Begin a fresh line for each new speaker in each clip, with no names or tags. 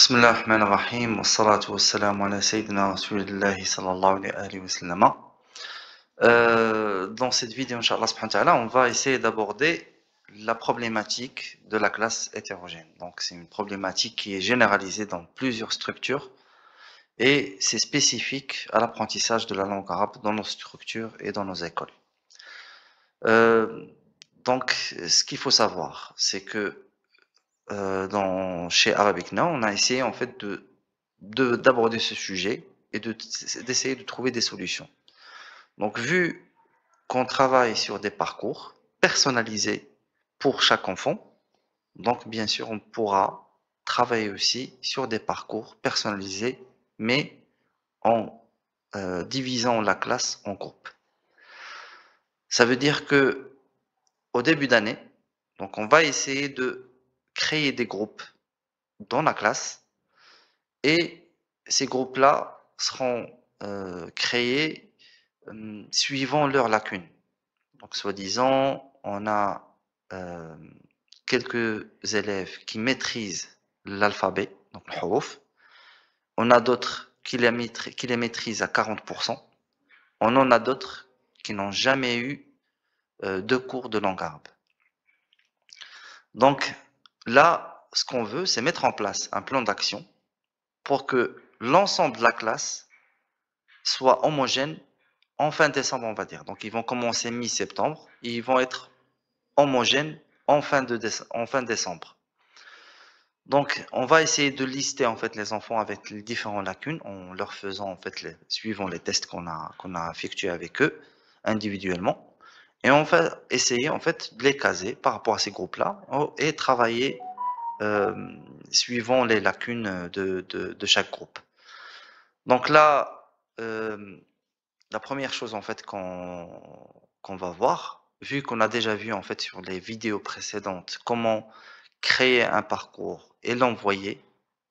بسم الله الرحمن الرحيم والصلاة والسلام على سيدنا رسول الله صلى الله عليه وسلم. Dans cette vidéo, Inch'Allah subhanahu wa ta'ala, on va essayer d'aborder la problématique de la classe hétérogène. Donc c'est une problématique qui est généralisée dans plusieurs structures et c'est spécifique à l'apprentissage de la langue arabe dans nos structures et dans nos écoles. Donc ce qu'il faut savoir, c'est que chez Arabic Now, on a essayé en fait d'aborder ce sujet et d'essayer de trouver des solutions. Donc, vu qu'on travaille sur des parcours personnalisés pour chaque enfant, donc bien sûr, on pourra travailler aussi sur des parcours personnalisés, mais en divisant la classe en groupes. Ça veut dire que au début d'année, donc on va essayer de créer des groupes dans la classe et ces groupes-là seront créés suivant leurs lacunes. Donc, soi-disant, on a quelques élèves qui maîtrisent l'alphabet, donc le huruf. On a d'autres qui les maîtrisent à 40%. On en a d'autres qui n'ont jamais eu de cours de langue arabe. Donc, là, ce qu'on veut, c'est mettre en place un plan d'action pour que l'ensemble de la classe soit homogène en fin décembre, on va dire. Donc, ils vont commencer mi-septembre et ils vont être homogènes en fin décembre. Donc, on va essayer de lister en fait les enfants avec les différentes lacunes en leur faisant en fait suivant les tests qu'on a effectués avec eux individuellement. Et on va essayer en fait de les caser par rapport à ces groupes-là et travailler suivant les lacunes de chaque groupe. Donc là, la première chose en fait qu'on va voir, vu qu'on a déjà vu en fait sur les vidéos précédentes comment créer un parcours et l'envoyer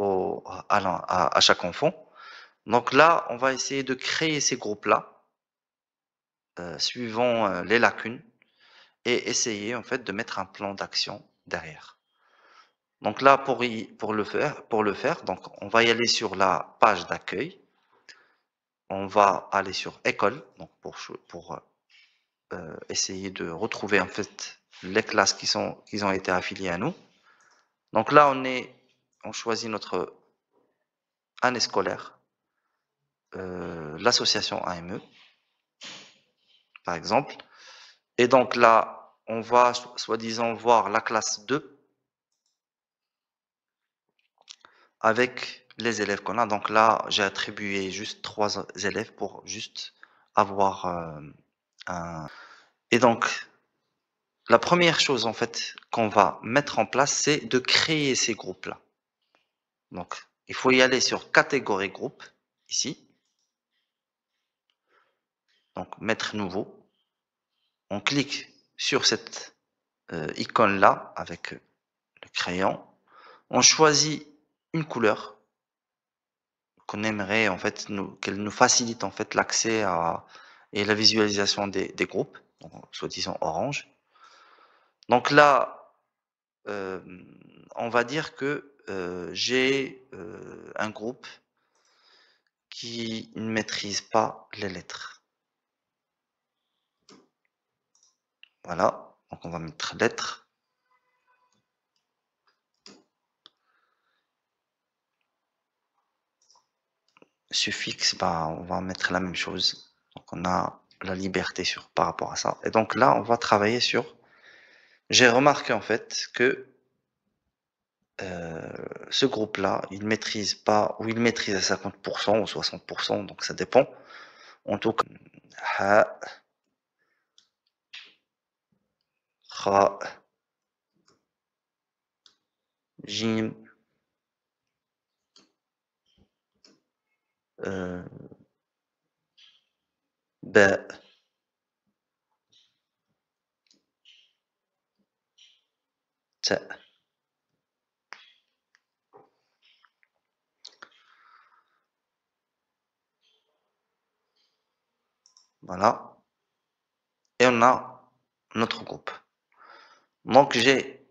à chaque enfant. Donc là, on va essayer de créer ces groupes-là suivant les lacunes et essayer en fait de mettre un plan d'action derrière. Donc là, pour le faire, donc on va y aller sur la page d'accueil. On va aller sur école, donc pour essayer de retrouver en fait les classes qui ont été affiliées à nous. Donc là, on choisit notre année scolaire, l'association AME, par exemple. Et donc là, on va soi-disant voir la classe 2 avec les élèves qu'on a. Donc là, j'ai attribué juste 3 élèves pour juste avoir un... Et donc, la première chose en fait qu'on va mettre en place, c'est de créer ces groupes-là. Donc, il faut y aller sur catégorie groupe, ici. Donc, mettre nouveau. On clique sur cette icône-là avec le crayon. On choisit une couleur qu'on aimerait en fait qu'elle nous facilite en fait l'accès et la visualisation des groupes, donc, soi-disant orange. Donc là, on va dire que j'ai un groupe qui ne maîtrise pas les lettres. Voilà, donc on va mettre lettres. Suffixe, bah, on va mettre la même chose. Donc on a la liberté par rapport à ça. Et donc là, on va travailler sur... J'ai remarqué en fait que ce groupe-là, il maîtrise pas, ou il maîtrise à 50% ou 60%, donc ça dépend. En tout cas, ha, ra, jim, ba, ta. Voilà. Et on a notre groupe. Donc j'ai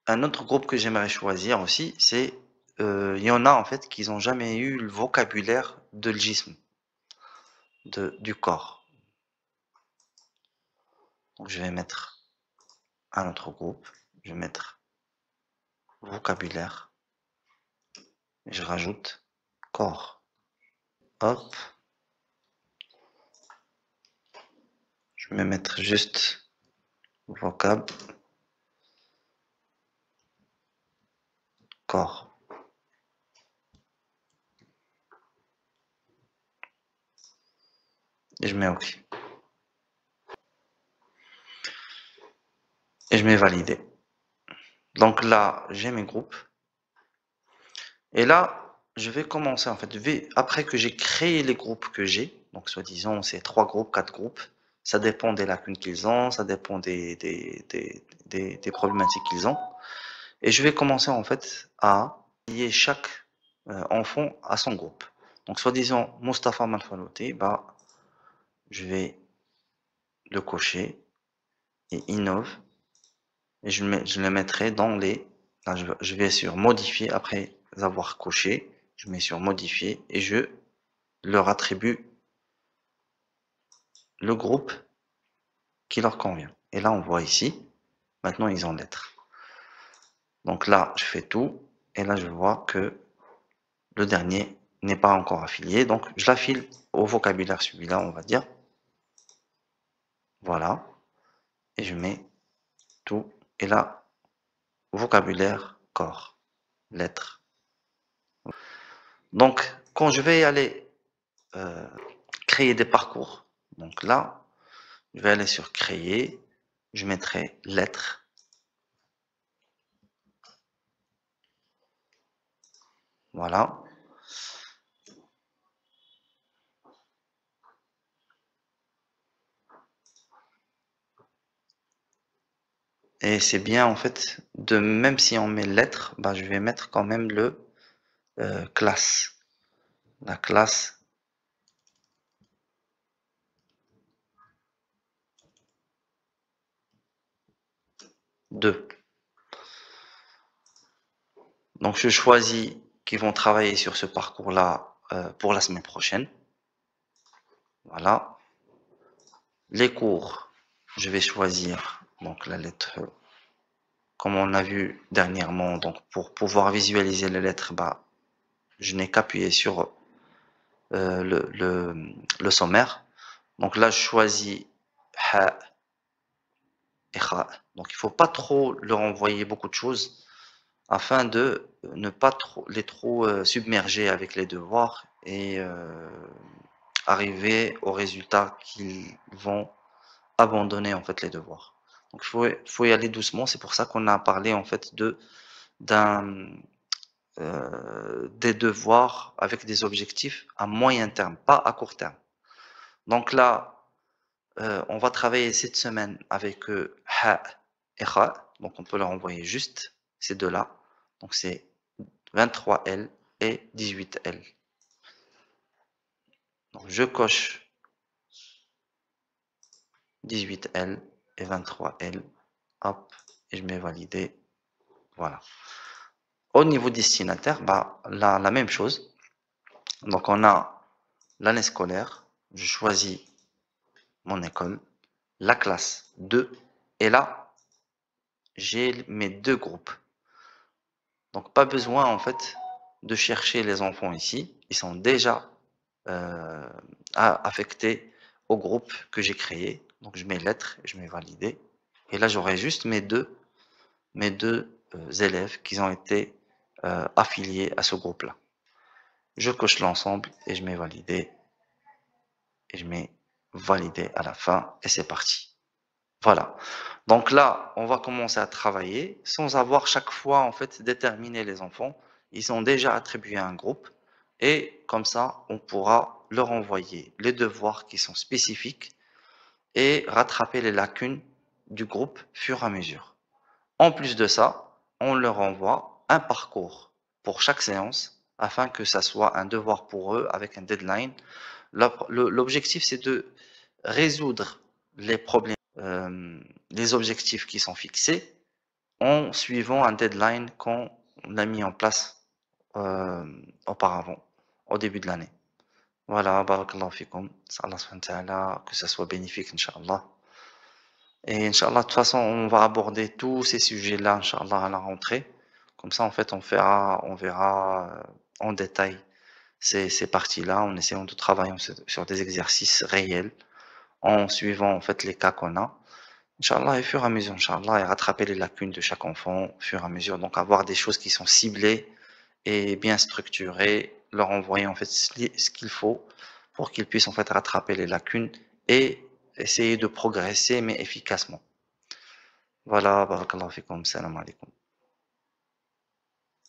un autre groupe que j'aimerais choisir aussi, c'est y en a en fait qui n'ont jamais eu le vocabulaire de l'jism, du corps. Donc je vais mettre un autre groupe, je vais mettre vocabulaire, et je rajoute corps. Hop, je vais mettre juste vocab, corps. Et je mets OK. Et je mets valider. Donc là, j'ai mes groupes. Et là, je vais commencer en fait. Après que j'ai créé les groupes que j'ai, donc soi-disant c'est 3 groupes, 4 groupes, ça dépend des lacunes qu'ils ont, ça dépend des problématiques qu'ils ont. Et je vais commencer en fait à lier chaque enfant à son groupe. Donc soi-disant Mustapha Malfalouti, bah, je vais le cocher et innove. Et je le mettrai dans les... Là, je vais sur modifier après avoir coché. Je mets sur modifier et je leur attribue le groupe qui leur convient. Et là, on voit ici, maintenant ils ont lettres. Donc là, je fais tout. Et là, je vois que le dernier n'est pas encore affilié. Donc, je l'affile au vocabulaire celui-là, on va dire. Voilà. Et je mets tout. Et là, vocabulaire, corps, lettres. Donc, quand je vais aller créer des parcours, donc là, je vais aller sur créer, je mettrai lettres. Voilà. Et c'est bien en fait, même si on met lettres, bah, je vais mettre quand même le classe. La classe deux. Donc je choisis qu'ils vont travailler sur ce parcours-là pour la semaine prochaine. Voilà. Les cours, je vais choisir donc la lettre, comme on a vu dernièrement. Donc pour pouvoir visualiser les lettres, bah, je n'ai qu'appuyé sur le sommaire. Donc là, je choisis ha et kha. Donc il ne faut pas trop leur envoyer beaucoup de choses afin de ne pas les submerger avec les devoirs et arriver au résultat qu'ils vont abandonner en fait les devoirs. Donc il faut y aller doucement. C'est pour ça qu'on a parlé en fait des devoirs avec des objectifs à moyen terme, pas à court terme. Donc là, on va travailler cette semaine avec ha et kha. Donc on peut leur envoyer juste ces deux-là. Donc c'est 23L et 18L. Donc je coche 18L et 23L. Hop, et je mets valider. Voilà. Au niveau destinataire, bah, la même chose. Donc on a l'année scolaire. Je choisis mon école, la classe 2. Et là, j'ai mes deux groupes. Donc pas besoin en fait de chercher les enfants ici. Ils sont déjà affectés au groupe que j'ai créé. Donc je mets lettres et je mets valider. Et là j'aurai juste mes deux élèves qui ont été affiliés à ce groupe-là. Je coche l'ensemble et je mets valider. Et je mets valider à la fin et c'est parti. Voilà. Donc là, on va commencer à travailler sans avoir chaque fois en fait déterminé les enfants. Ils sont déjà attribués à un groupe et comme ça, on pourra leur envoyer les devoirs qui sont spécifiques et rattraper les lacunes du groupe fur et à mesure. En plus de ça, on leur envoie un parcours pour chaque séance afin que ça soit un devoir pour eux avec un deadline. L'objectif, c'est de résoudre les problèmes, les objectifs qui sont fixés en suivant un deadline qu'on a mis en place auparavant, au début de l'année. Voilà, barakallahu fikum. Allah subhanahu wa ta'ala, que ça soit bénéfique, Inch'Allah. Et Inch'Allah, de toute façon, on va aborder tous ces sujets-là, Inch'Allah, à la rentrée. Comme ça, en fait, on verra en détail ces parties-là, en essayant de travailler sur des exercices réels, en suivant, en fait, les cas qu'on a. Inch'Allah, et au fur et à mesure, Inch'Allah, et rattraper les lacunes de chaque enfant, au fur et à mesure. Donc, avoir des choses qui sont ciblées et bien structurées, leur envoyer, en fait, ce qu'il faut pour qu'ils puissent, en fait, rattraper les lacunes et essayer de progresser, mais efficacement. Voilà, barakallahu fikum, salam alaikum.